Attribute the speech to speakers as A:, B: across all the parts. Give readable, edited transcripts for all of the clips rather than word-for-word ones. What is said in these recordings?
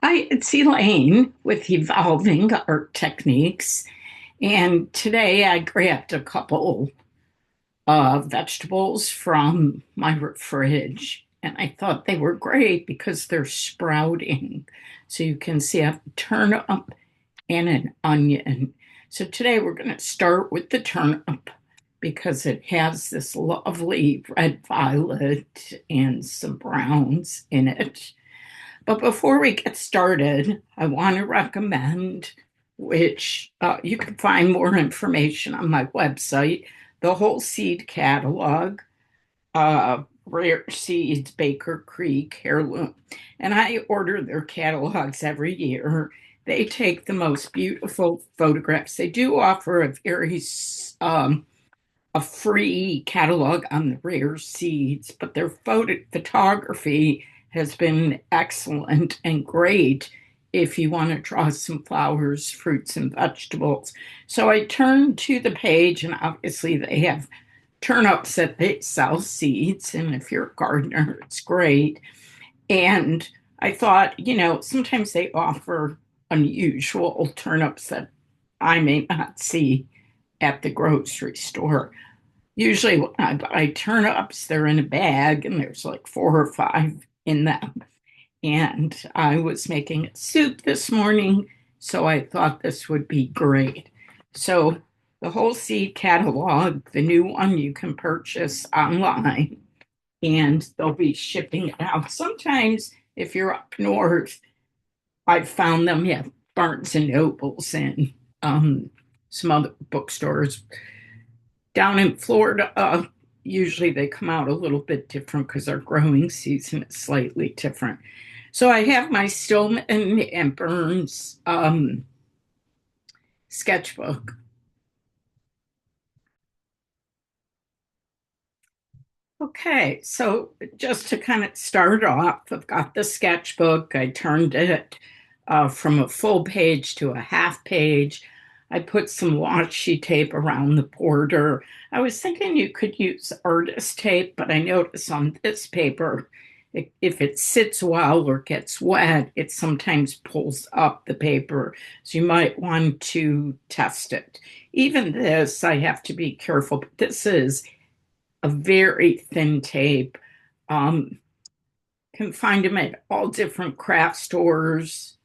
A: Hi, it's Elaine with Evolving Art Techniques. And today I grabbed a couple of vegetables from my fridge. And I thought they were great because they're sprouting. So you can see a turnip and an onion. So today we're going to start with the turnip because it has this lovely red violet and some browns in it. But before we get started, I want to recommend, which you can find more information on my website, the whole seed catalog, Rare Seeds, Baker Creek, Heirloom. And I order their catalogs every year. They take the most beautiful photographs. They do offer um, a free catalog on the rare seeds, but their photography has been excellent and great if you want to draw some flowers, fruits, and vegetables. So I turned to the page, and obviously they have turnips that they sell seeds, and if you're a gardener, it's great. And I thought, sometimes they offer unusual turnips that I may not see at the grocery store. Usually, when I buy turnips, they're in a bag and there's like four or five in them. And I was making a soup this morning, so I thought this would be great. So, the whole seed catalog, the new one you can purchase online, and they'll be shipping it out. Sometimes, if you're up north, I've found them at Barnes and Nobles and some other bookstores down in Florida. Usually they come out a little bit different because our growing season is slightly different. So I have my Stillman and Burns sketchbook. Okay, so just to kind of start off, I've got the sketchbook. I turned it from a full page to a half page. I put some washi tape around the border. I was thinking you could use artist tape, but I notice on this paper, if it sits well or gets wet, it sometimes pulls up the paper. So you might want to test it. Even this, I have to be careful, but this is a very thin tape. Um, can find them at all different craft stores.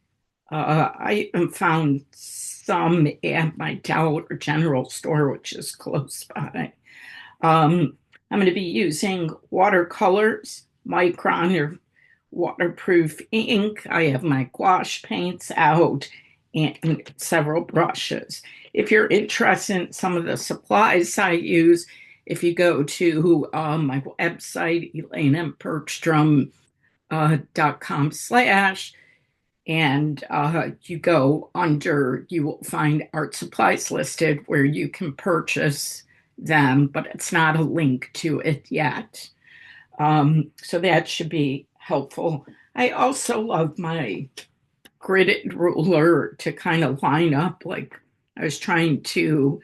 A: I even found some at my Dollar General store, which is close by. I'm going to be using watercolors, micron or waterproof ink. I have my gouache paints out and several brushes. If you're interested in some of the supplies I use, if you go to my website, elainebergstrom.com/, and you go under, you will find art supplies listed where you can purchase them, but it's not a link to it yet. So that should be helpful. I also love my gridded ruler to kind of line up, like I was trying to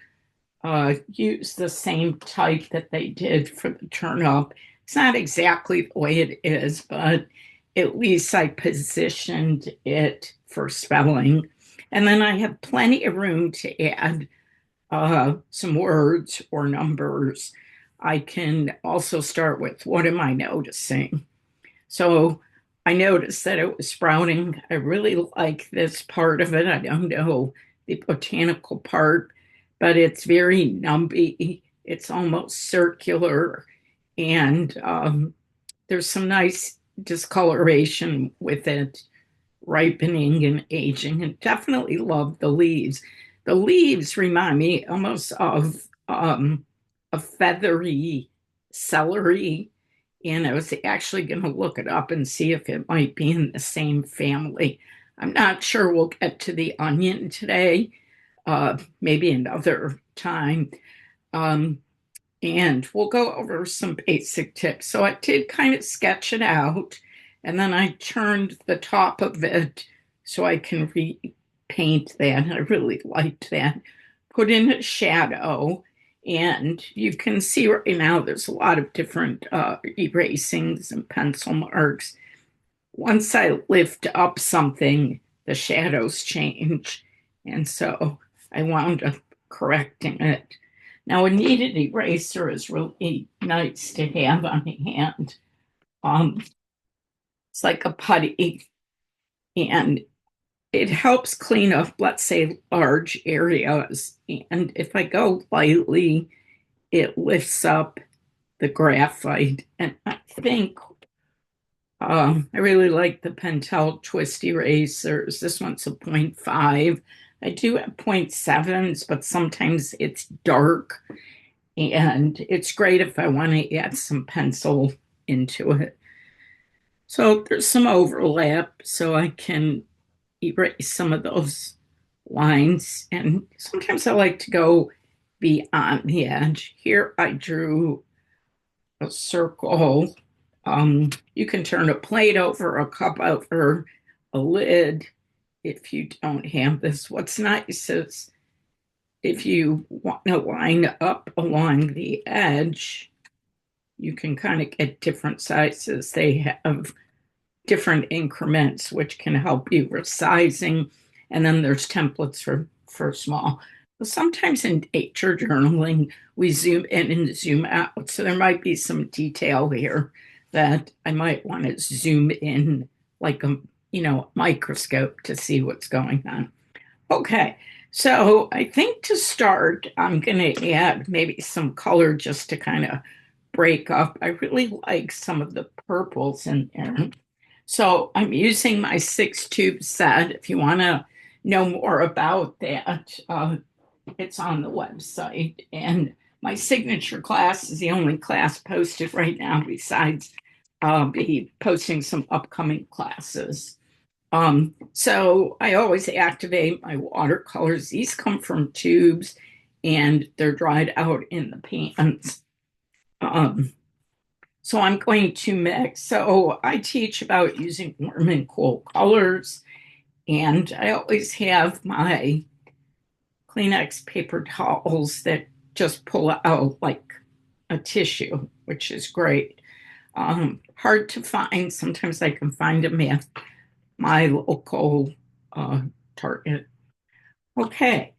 A: use the same type that they did for the turnip. It's not exactly the way it is, but at least I positioned it for spelling. And then I have plenty of room to add some words or numbers. I can also start with what am I noticing? So I noticed that it was sprouting. I really like this part of it. I don't know the botanical part, but it's very numby. It's almost circular, and there's some nice discoloration with it, ripening and aging, and definitely love the leaves. The leaves remind me almost of a feathery celery, and I was actually going to look it up and see if it might be in the same family. I'm not sure we'll get to the onion today, maybe another time. Um, and we'll go over some basic tips. So I did kind of sketch it out, and then I turned the top of it so I can repaint that. I really liked that. Put in a shadow, and you can see right now there's a lot of different erasings and pencil marks. once I lift up something, the shadows change. And so I wound up correcting it. Now, a kneaded eraser is really nice to have on hand. Um, it's like a putty, and it helps clean up, let's say, large areas. And if I go lightly, it lifts up the graphite. And I think I really like the Pentel twist erasers. This one's a 0.5. I do have 0.7s, but sometimes it's dark. And it's great if I want to add some pencil into it. So there's some overlap, so I can erase some of those lines. And sometimes I like to go beyond the edge. Here I drew a circle. You can turn a plate over, a cup over, a lid if you don't have this. What's nice is if you want to line up along the edge, you can kind of get different sizes. They have different increments, which can help you with sizing. And then there's templates for small. But sometimes in nature journaling, we zoom in and zoom out. So there might be some detail here that I might want to zoom in like a microscope to see what's going on. Okay, so I think to start, I'm going to add maybe some color just to kind of break up. I really like some of the purples in there. So I'm using my 6 tube set. If you want to know more about that, it's on the website. And my signature class is the only class posted right now, besides be posting some upcoming classes. So I always activate my watercolors. These come from tubes and they're dried out in the pans. Um, so I'm going to mix. So I teach about using warm and cool colors, and I always have my Kleenex paper towels that just pull out like a tissue, which is great. Hard to find. Sometimes I can find them at my local uh, Target. Okay,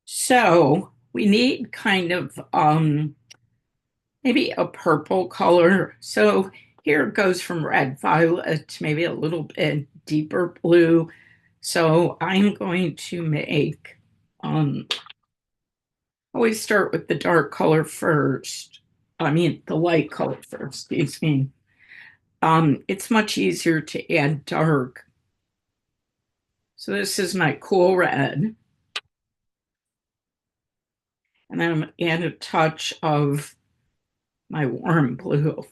A: so we need kind of maybe a purple color. So here it goes from red, violet to maybe a little bit deeper blue. So I'm going to make, always start with the dark color first. I mean, the light color first, excuse me. It's much easier to add dark. So this is my cool red. And then I'm going to add a touch of my warm blue.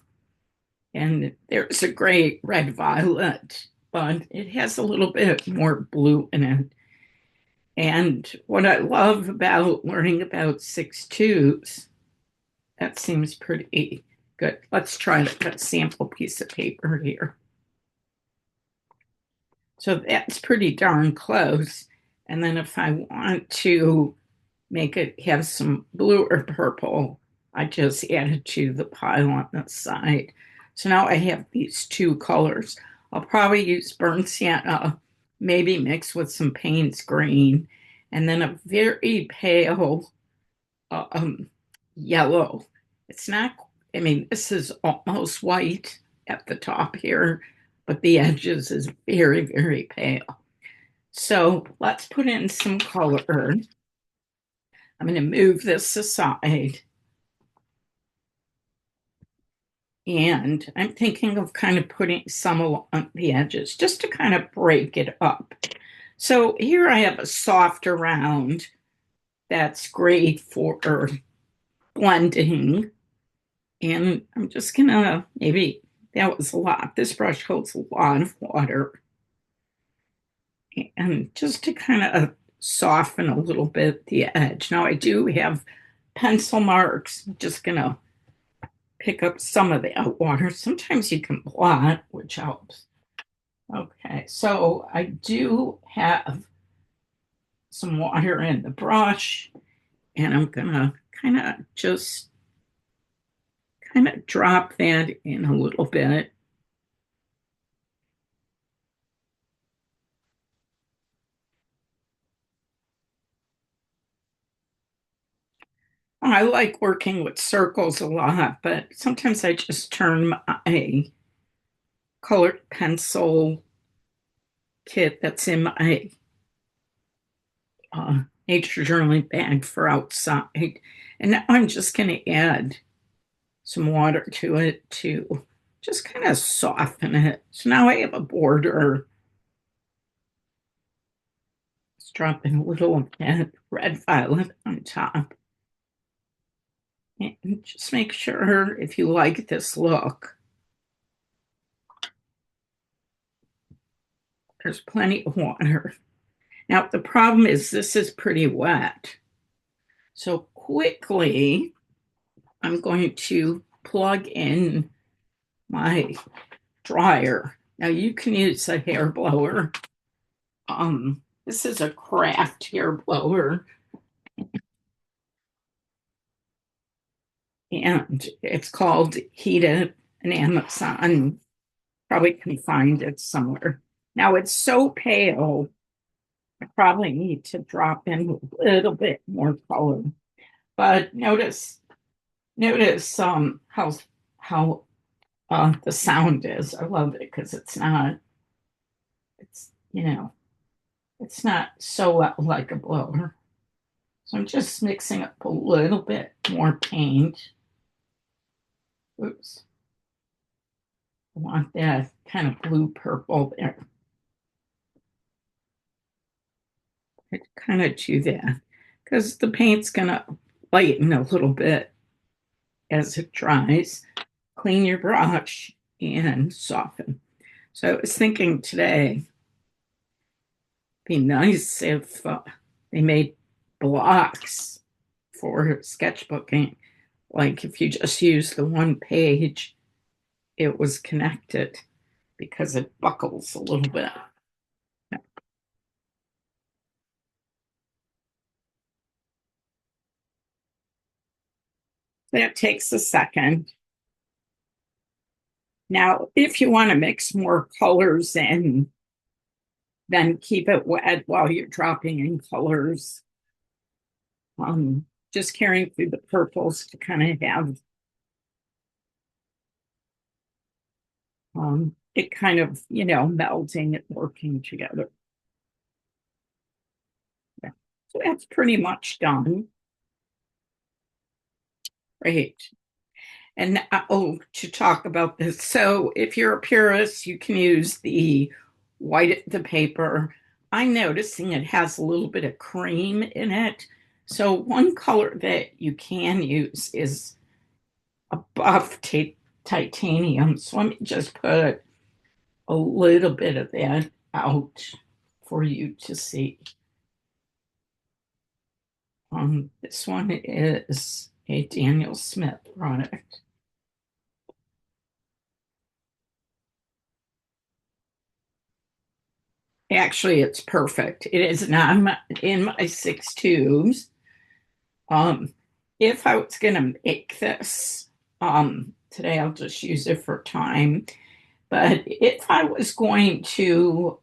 A: And there's a great red violet, but it has a little bit more blue in it. And what I love about learning about 6 tubes, that seems pretty good. Let's try a sample piece of paper here. So that's pretty darn close. And then if I want to make it have some blue or purple, I just add it to the pile on the side. So now I have these two colors. I'll probably use burnt sienna, maybe mixed with some Payne's green, and then a very pale um, yellow. It's not, I mean, this is almost white at the top here, but the edges is very, very pale. So let's put in some color. I'm going to move this aside. And I'm thinking of kind of putting some along the edges just to kind of break it up. So here I have a softer round that's great for blending. And I'm just going to maybe, that was a lot. This brush holds a lot of water. And just to kind of soften a little bit the edge. Now I do have pencil marks. I'm just going to pick up some of the water. Sometimes you can blot, which helps. Okay, so I do have some water in the brush, and I'm gonna kind of just kind of drop that in a little bit. I like working with circles a lot, but sometimes I just turn my colored pencil kit that's in my nature journaling bag for outside. And now I'm just going to add some water to it to just kind of soften it. So now I have a border. It's dropping a little of that red violet on top. And just make sure if you like this look, there's plenty of water. Now, the problem is this is pretty wet. So quickly, I'm going to plug in my dryer. Now you can use a hair blower. This is a craft hair blower, and it's called Heated on Amazon. Probably can find it somewhere. Now it's so pale, I probably need to drop in a little bit more color. But notice how the sound is. I love it because it's it's not so like a blower. So I'm just mixing up a little bit more paint. Oops. I want that kind of blue purple there. I kind of do that because the paint's gonna lighten a little bit as it dries. Clean your brush and soften. So I was thinking today, be nice if they made blocks for sketchbooking. Like if you just use the one page, it was connected because it buckles a little bit. That takes a second. Now, if you want to mix more colors in, then keep it wet while you're dropping in colors. Just carrying through the purples to kind of have it kind of, melding and working together. Yeah. So that's pretty much done. Great. And to talk about this, so if you're a purist, you can use the paper. I'm noticing it has a little bit of cream in it. So one color that you can use is a titanium. So let me just put a little bit of that out for you to see. This one is a Daniel Smith product. Actually, it's perfect. It is not in my six tubes. Um, if I was going to make this today, I'll just use it for time. But if I was going to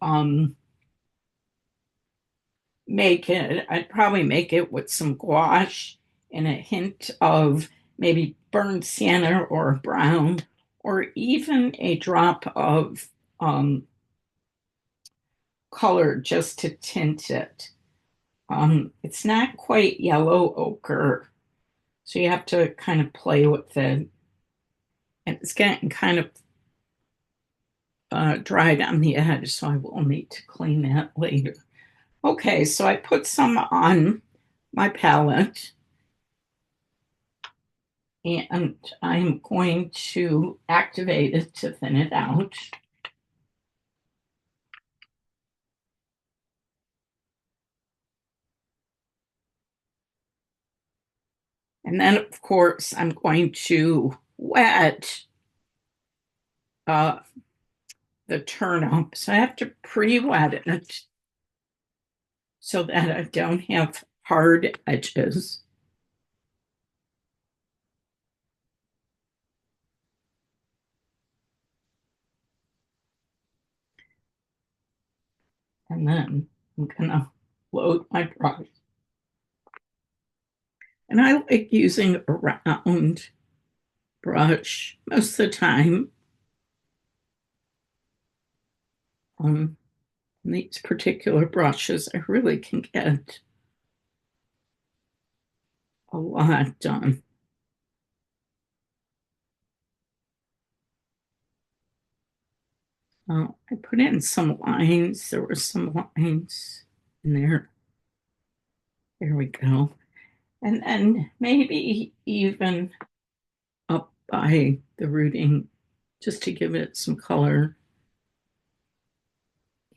A: make it, I'd probably make it with some gouache and a hint of maybe burnt sienna or brown, or even a drop of color just to tint it. It's not quite yellow ochre, so you have to kind of play with it. And it's getting kind of dried on the edge, so I will need to clean that later. Okay, so I put some on my palette, and I'm going to activate it to thin it out. And then, of course, I'm going to wet uh, the turnip. So I have to pre-wet it so that I don't have hard edges. And then I'm gonna load my brush. And I like using a round brush most of the time. Um, these particular brushes, I really can get a lot done. I put in some lines. There were some lines in there. There we go. And then maybe even up by the rooting just to give it some color.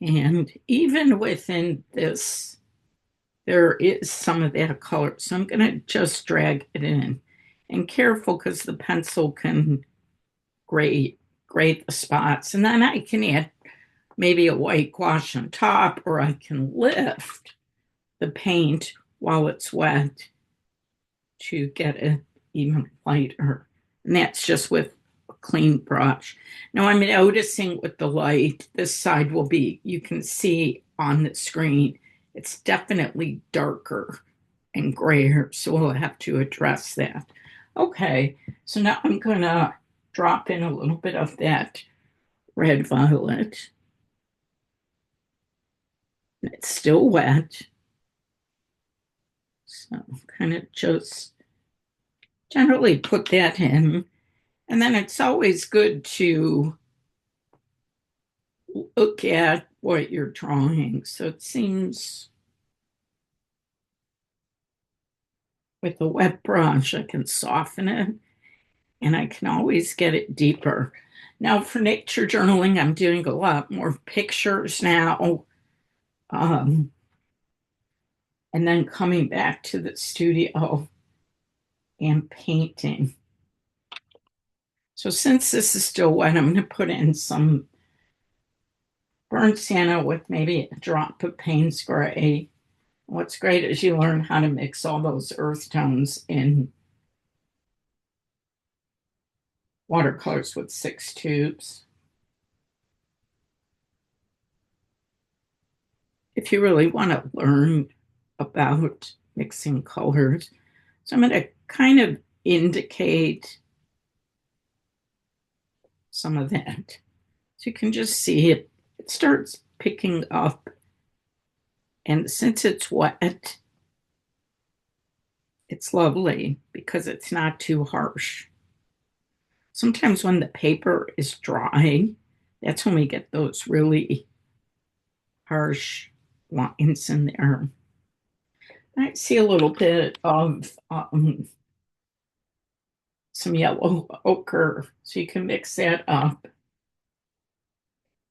A: And even within this, there is some of that color. So I'm going to just drag it in. And careful because the pencil can grate the spots. And then I can add maybe a white gouache on top, or I can lift the paint while it's wet to get it even lighter. And that's just with a clean brush. Now I'm noticing with the light, this side will be, you can see on the screen, it's definitely darker and grayer. So we'll have to address that. Okay, so now I'm gonna drop in a little bit of that red violet. It's still wet. So kind of just generally put that in. And then it's always good to look at what you're drawing. So it seems with a wet brush, I can soften it and I can always get it deeper. Now, for nature journaling, I'm doing a lot more pictures now. Um, and then coming back to the studio and painting. So since this is still wet, I'm going to put in some burnt sienna with maybe a drop of Payne's gray. What's great is you learn how to mix all those earth tones in watercolors with 6 tubes. If you really want to learn about mixing colors, so I'm going to kind of indicate some of that. So you can just see it starts picking up. And since it's wet, it's lovely because it's not too harsh. Sometimes when the paper is dry, that's when we get those really harsh lines in there. I see a little bit of some yellow ochre, so you can mix that up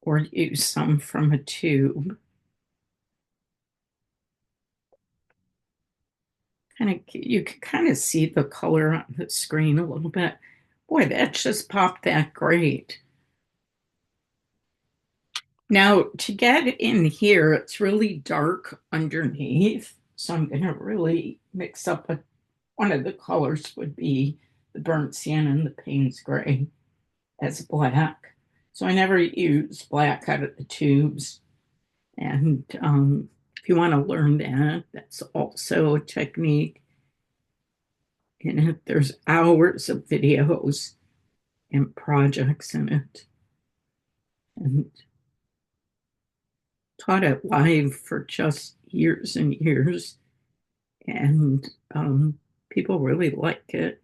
A: or use some from a tube. Kind of, you can kind of see the color on the screen a little bit. Boy, that just popped that great. Now, to get in here, it's really dark underneath. So I'm going to really mix up one of the colors would be the burnt sienna and the Payne's gray as black. So I never use black out of the tubes. And if you want to learn that, that's also a technique. In it, there's hours of videos and projects in it. And taught it live for just years and years. And people really like it.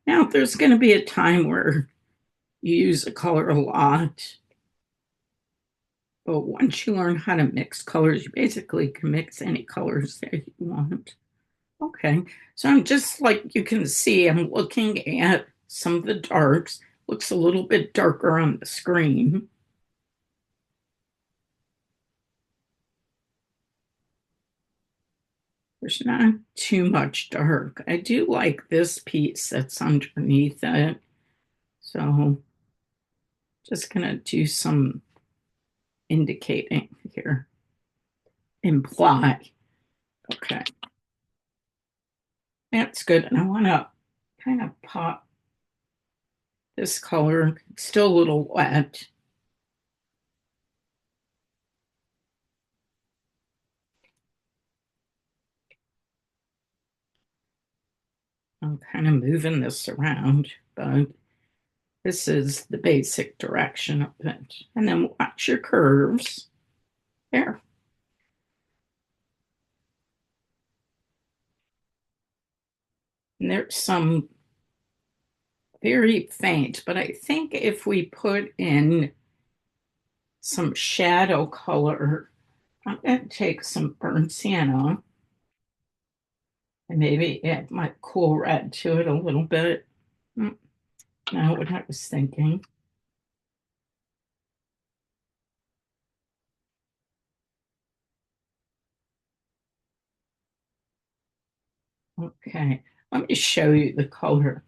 A: Now, there's going to be a time where you use a color a lot, but once you learn how to mix colors, you basically can mix any colors that you want. Okay, so I'm just like you can see, I'm looking at some of the darks. Looks a little bit darker on the screen. There's not too much dark. I do like this piece that's underneath it. So just gonna do some indicating here. Imply. Okay. That's good. And I want to kind of pop this color. It's still a little wet. I'm kind of moving this around, but this is the basic direction of it. And then watch your curves. There. And there's some very faint, but I think if we put in some shadow color, I'm going to take some burnt sienna and maybe add my cool red to it a little bit. Now what I was thinking. Okay, let me show you the color.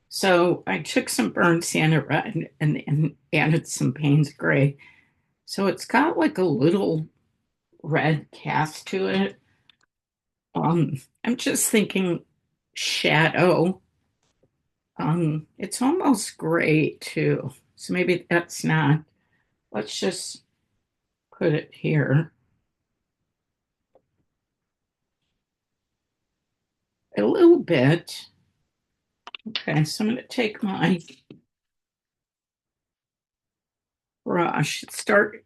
A: So I took some burnt sienna red and added some Payne's gray. So it's got like a little red cast to it. I'm just thinking shadow. It's almost gray too. So maybe that's not. Let's just put it here. A little bit. Okay, so I'm going to take my brush.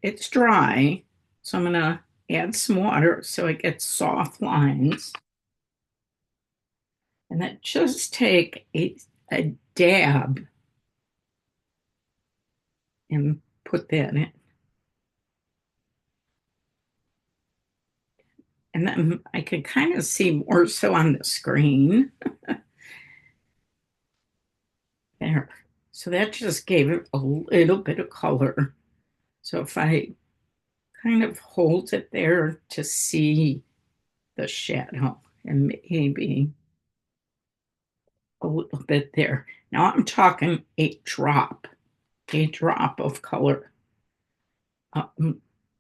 A: It's dry. So I'm going to add some water so I get soft lines. And then just take a dab and put that in. And then I can kind of see more so on the screen. There. So that just gave it a little bit of color. So if I kind of hold it there to see the shadow and maybe a little bit there. Now I'm talking a drop of color.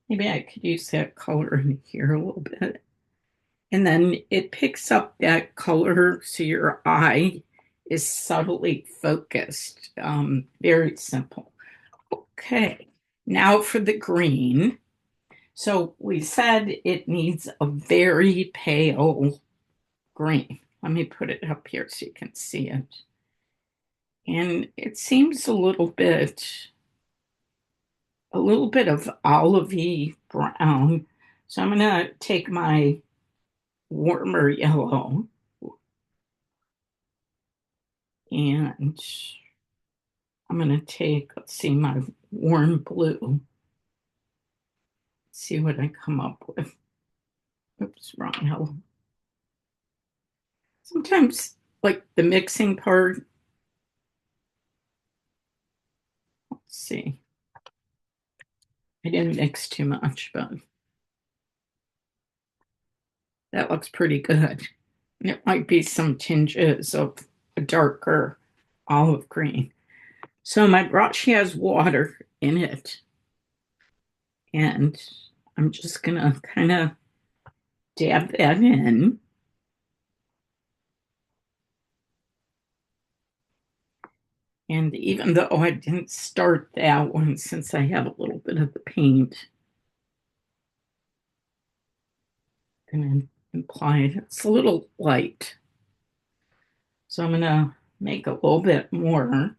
A: Maybe I could use that color in here a little bit. And then it picks up that color so your eye is subtly focused. Very simple. Okay, now for the green. So we said it needs a very pale green. Let me put it up here so you can see it. And it seems a little bit of olivey brown. So I'm gonna take my warmer yellow and I'm gonna take, let's see, my warm blue. See what I come up with. Oops, wrong yellow. Sometimes, like the mixing part, let's see. I didn't mix too much, but that looks pretty good. It might be some tinges of a darker olive green. So my brush has water in it, and I'm just gonna kind of dab that in. And even though I didn't start that one, since I have a little bit of the paint, I'm gonna apply it. It's a little light. So I'm gonna make a little bit more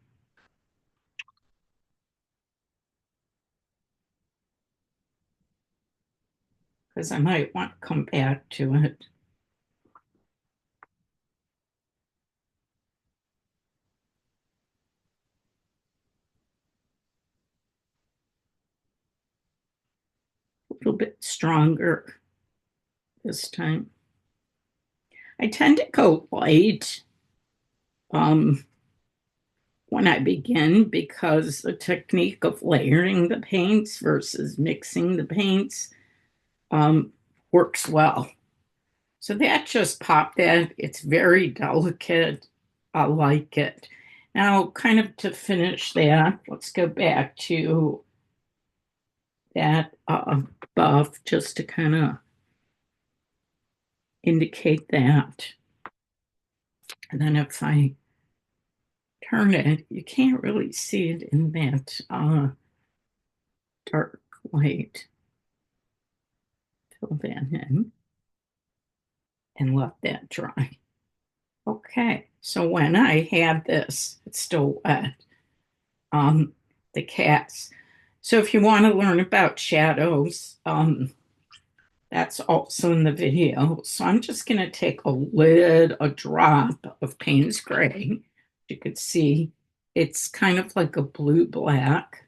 A: because I might want to come back to it. A little bit stronger this time. I tend to go light um, when I begin because the technique of layering the paints versus mixing the paints um, works well. So that just popped in. It's very delicate. I like it. Now, kind of to finish that, let's go back to that buff just to kind of indicate that. And then if I turn it, you can't really see it in that dark light. Fill that in and let that dry. Okay, So when I had this, it's still wet, um, the cats. So if you want to learn about shadows, that's also in the video. So I'm just going to take a drop of Payne's Gray. You could see it's kind of like a blue black.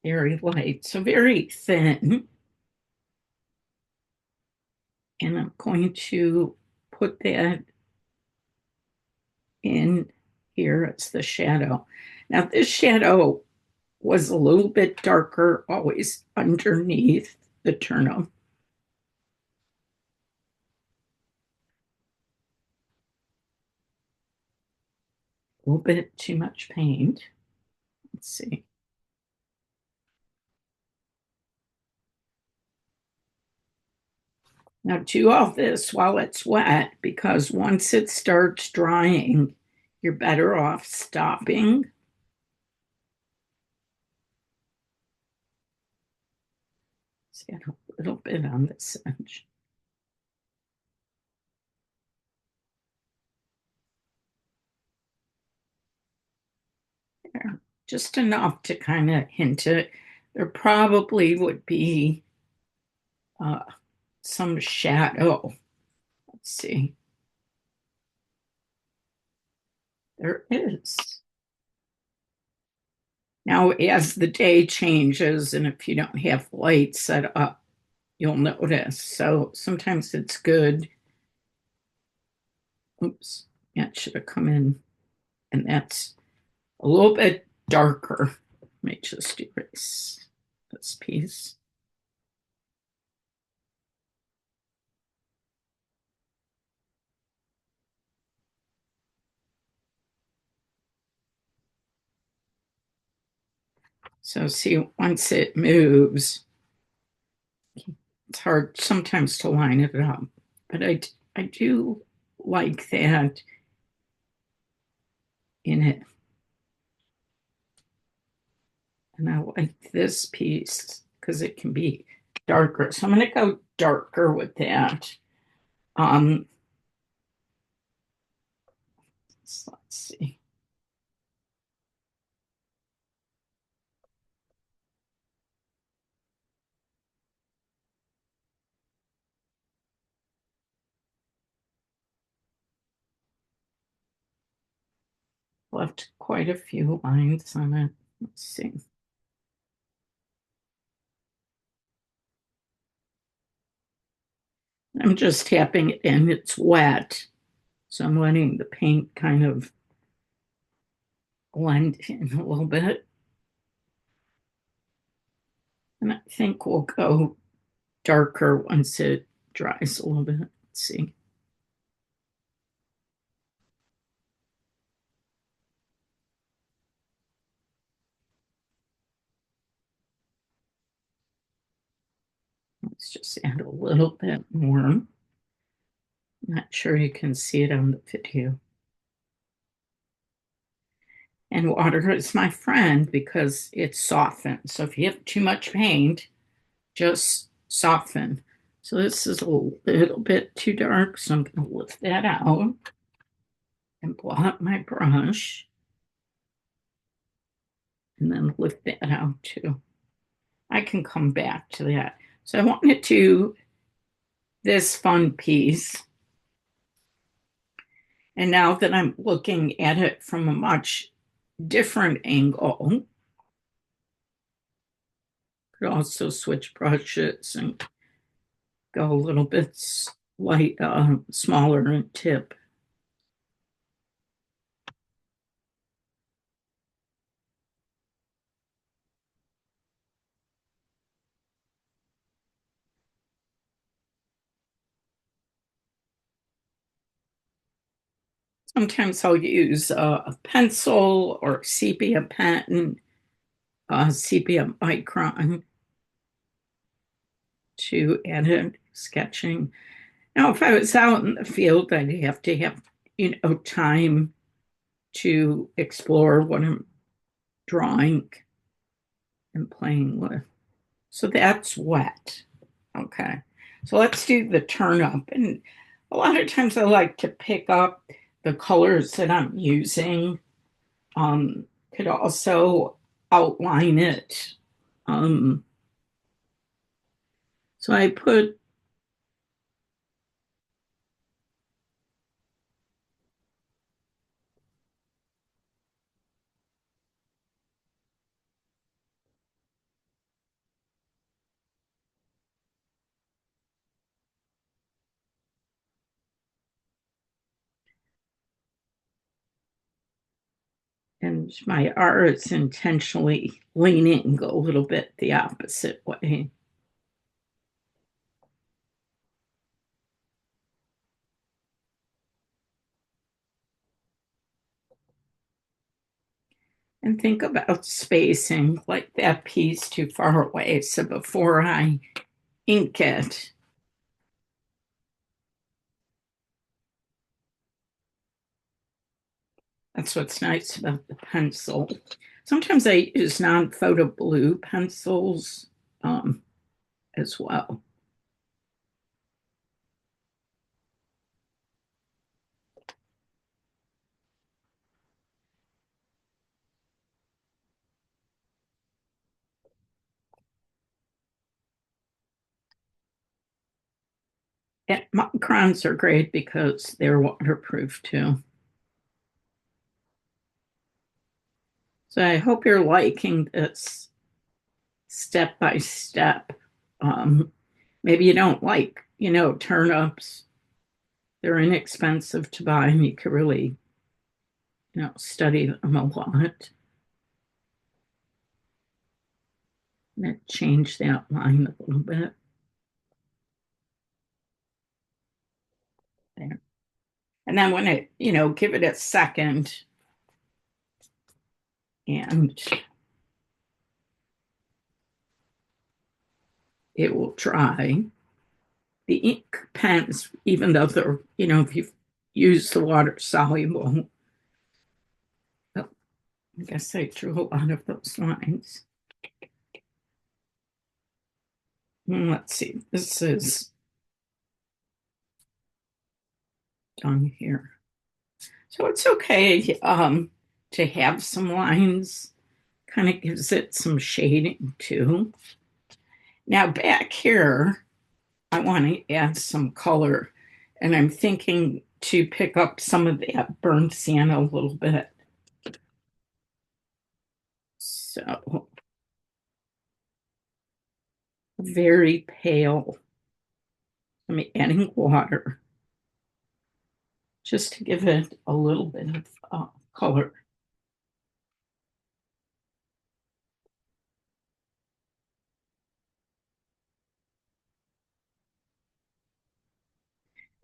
A: Very light, so very thin. And I'm going to put that in here. It's the shadow. Now, this shadow was a little bit darker, always underneath the turnip. A little bit too much paint. Let's see. Now do all this while it's wet because once it starts drying, you're better off stopping. See, a little bit on this edge. There, just enough to kind of hint it. There probably would be uh, some shadow. Let's see. There is. Now, as the day changes, and if you don't have light set up, you'll notice. So sometimes it's good. Oops, that should have come in. And that's a little bit darker. Let me just erase this piece. So see, once it moves, it's hard sometimes to line it up. But I do like that in it. And I like this piece because it can be darker. So I'm going to go darker with that. Um, so let's see. Left quite a few lines on it. Let's see. I'm just tapping it in. It's wet. So I'm letting the paint kind of blend in a little bit. And I think we'll go darker once it dries a little bit. Let's see. Let's just add a little bit more. I'm not sure you can see it on the video. And water is my friend because it softens. So if you have too much paint, just soften. So this is a little bit too dark, so I'm going to lift that out and blow up my brush and then lift that out too. I can come back to that. So I wanted to this fun piece. And now that I'm looking at it from a much different angle, could also switch brushes and go a little bit smaller in tip. Sometimes I'll use a pencil or sepia pen, sepia micron to edit sketching. Now, if I was out in the field, I'd have to have, time to explore what I'm drawing and playing with. So that's wet. Okay. So let's do the turnip. And a lot of times I like to pick up the colors that I'm using. Could also outline it. Um, so I put, and my R is intentionally leaning a little bit the opposite way. And think about spacing, like that piece too far away. So before I ink it, that's what's nice about the pencil. Sometimes I use non-photo blue pencils um, as well. And microns are great because they're waterproof too. So I hope you're liking this step by step. Maybe you don't like, turnips. They're inexpensive to buy and you can really, study them a lot. And change that line a little bit there. And then when give it a second and it will dry. The ink pens, even though they're, if you use the water soluble, oh, I guess I drew a lot of those lines. Let's see, this is done here. So it's okay to have some lines, kind of gives it some shading too. Now back here, I want to add some color, and I'm thinking to pick up some of that burnt sienna a little bit. So very pale. I'm adding water just to give it a little bit of color.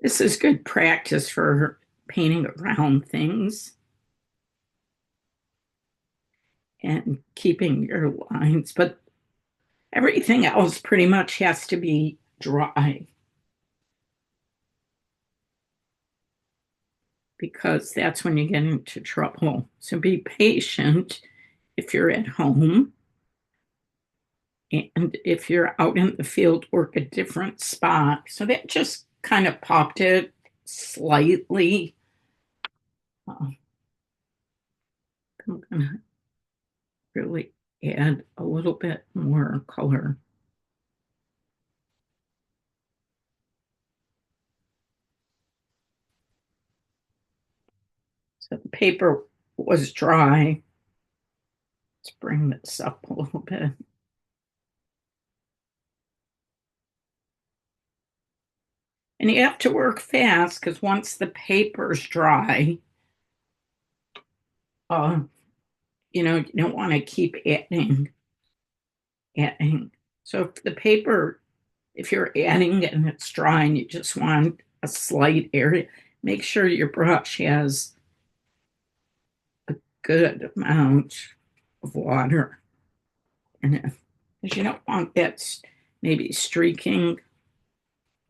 A: This is good practice for painting around things and keeping your lines, but everything else pretty much has to be dry because that's when you get into trouble. So be patient if you're at home. And if you're out in the field, work a different spot. So that just kind of popped it slightly. I'm going to really add a little bit more color. So the paper was dry. Let's bring this up a little bit. And you have to work fast because once the paper's dry, uh, you don't want to keep adding. So if the paper, if you're adding and it's dry and you just want a slight area, make sure your brush has a good amount of water in it. Because you don't want that maybe streaking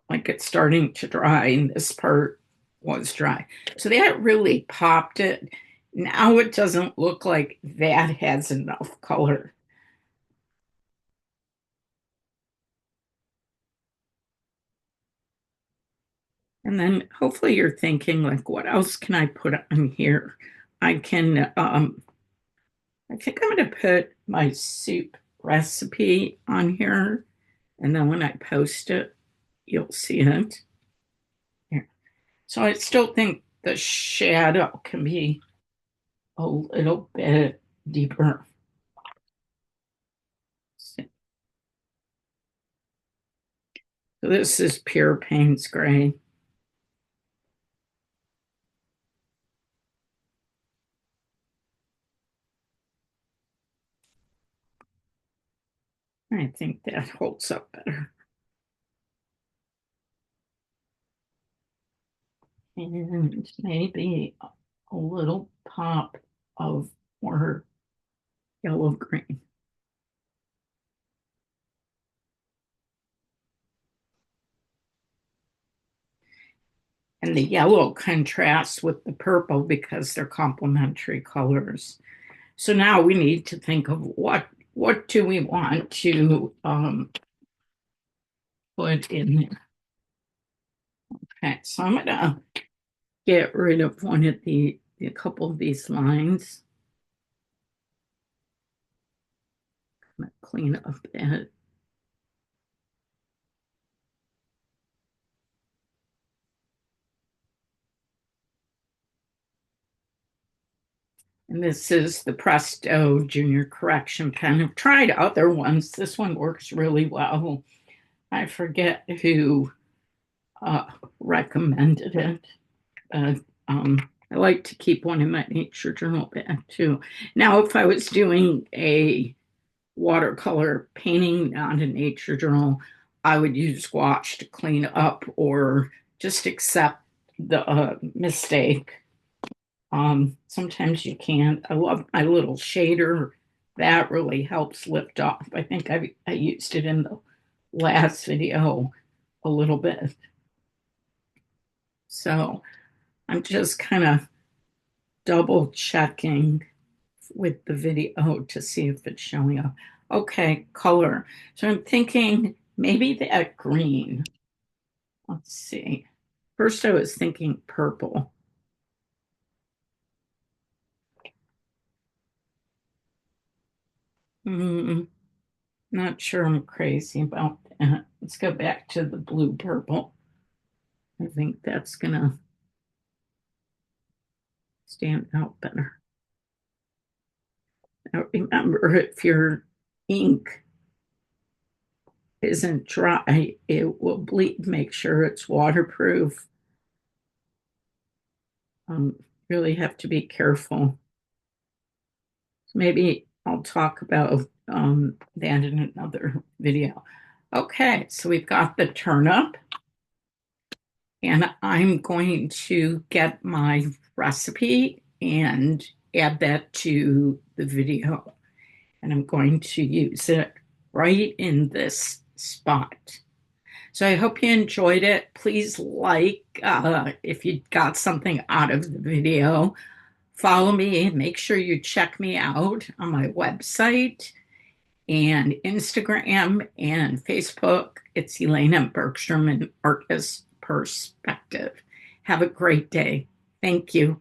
A: like it's starting to dry and this part was dry. So that really popped it. Now it doesn't look like that has enough color. And then hopefully you're thinking, like, what else can I put on here? I can, I think I'm going to put my soup recipe on here. And then when I post it, you'll see it. Here. So I still think the shadow can be a little bit deeper. So this is pure Payne's gray. I think that holds up better. And maybe a little pop of more yellow green. And the yellow contrasts with the purple because they're complementary colors. So now we need to think of what do we want to put in there. Okay, so I'm gonna get rid of a couple of these lines. I'm gonna clean up that. And this is the Presto Junior Correction Pen. I've tried other ones. This one works really well. I forget who uh, recommended it, but I like to keep one in my nature journal bag too. Now, if I was doing a watercolor painting, not a nature journal, I would use gouache to clean up or just accept the mistake. Sometimes you can't. I love my little shader. That really helps lift off. I think I used it in the last video a little bit. So I'm just kind of double checking with the video to see if it's showing up. Okay, color. So I'm thinking maybe that green. Let's see. First, I was thinking purple. Not sure I'm crazy about that. Let's go back to the blue purple. I think that's gonna stand out better. Now remember, if your ink isn't dry, it will bleed. Make sure it's waterproof. Really have to be careful. Maybe I'll talk about that in another video. Okay, so we've got the turnip, and I'm going to get my recipe and add that to the video. And I'm going to use it right in this spot. So I hope you enjoyed it. Please like if you got something out of the video. Follow me and make sure you check me out on my website and Instagram and Facebook. It's Elaine M. Bergstrom and Artist Perspective. Have a great day. Thank you.